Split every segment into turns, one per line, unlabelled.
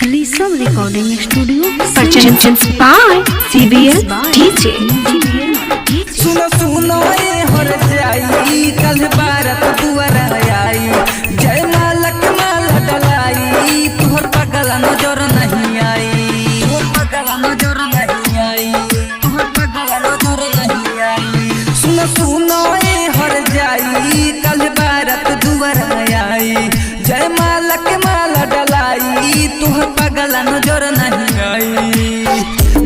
Lisa Recording Studio
Purchased by CBL DJ।
सुनो सुनो ये हर जाई कल भारत दुआरा आई जय मालक माल डलाई तुहर पगल नजर नहीं आई तुहर पगल नजर नहीं आई तुहर पगल नजर नहीं आई सुनो सुनो ये हर जाई कल भारत दुआरा आई जय मालक माल डलाई तुहर पगल नजर नहीं आई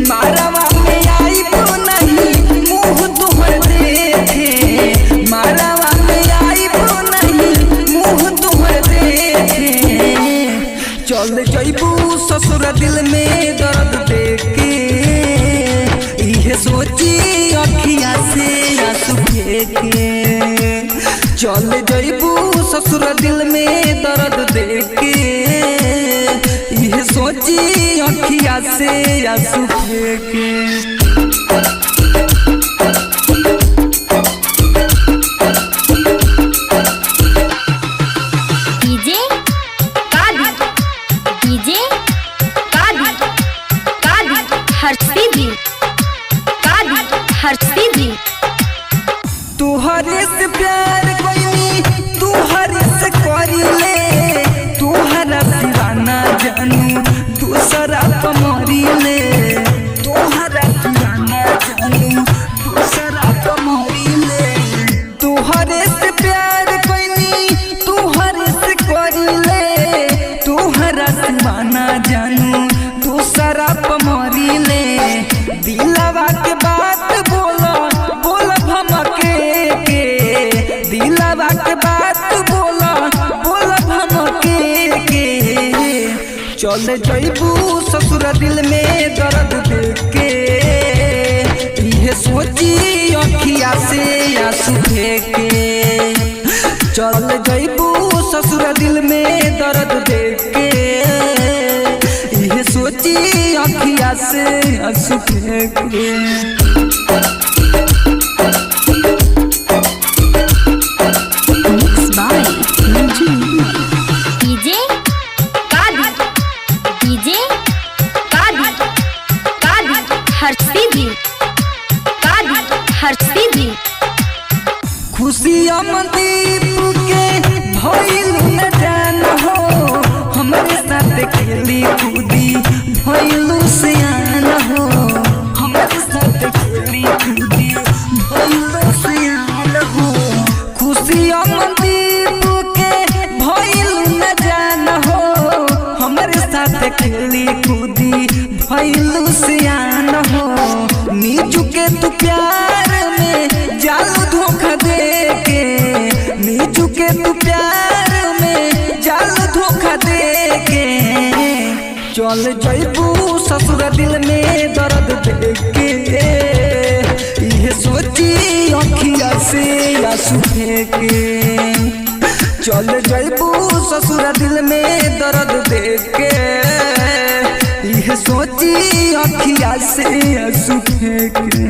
मारवा में आई तो नहीं मुँह तुहर देखे मारवा में आई तो नहीं मुँह तुहर देखे चल जइबू ससुर दिल में दर्द देके इहे सोची अखिया से आंसू फेंके चल जइबू ससुर दिल में दर्द देके इहे सोची अखिया से आंसू फेंके तुहरे से प्यार कोई तुहरे से करीले तुहरा दीवाना जानू दूसरा पे मरीले तुहरा दीवाना जानू दूसरा पे मरीले तुहरे से प्यार कोई तुहरे से करीले तुहरा दीवाना जानू दूसरा पे मरीले दिलवा के बात बोला बोला भमके दिलवा के बात बोला बोला भमके चल जइबू ससुर दिल में दर्द देके इहे सोची अखिया से आंसू फेंके चल जइबू ससुर दिल में दर्द देके इहे सोची अखिया से आंसू फेंके खुशी अमनदीप के भइल न जान हो हमरे साथ खेली कूदी भइल सियान हो हमरे साथ खेली कूदी भइल सियान हो खुशी अमनदीप के भइल न जान हो हमरे साथ खेली कूदी भइल सियान हो नीचू के तू प्यार में जाल धोखा देके नीचू के तू प्यार में जाल धोखा देके चल जइबू ससुर दिल में दर्द देके इहे सोची अखिया से आंसू फेंके चल जइबू ससुर दिल में दर्द देके इहे सोची अखिया से आंसू फेंके।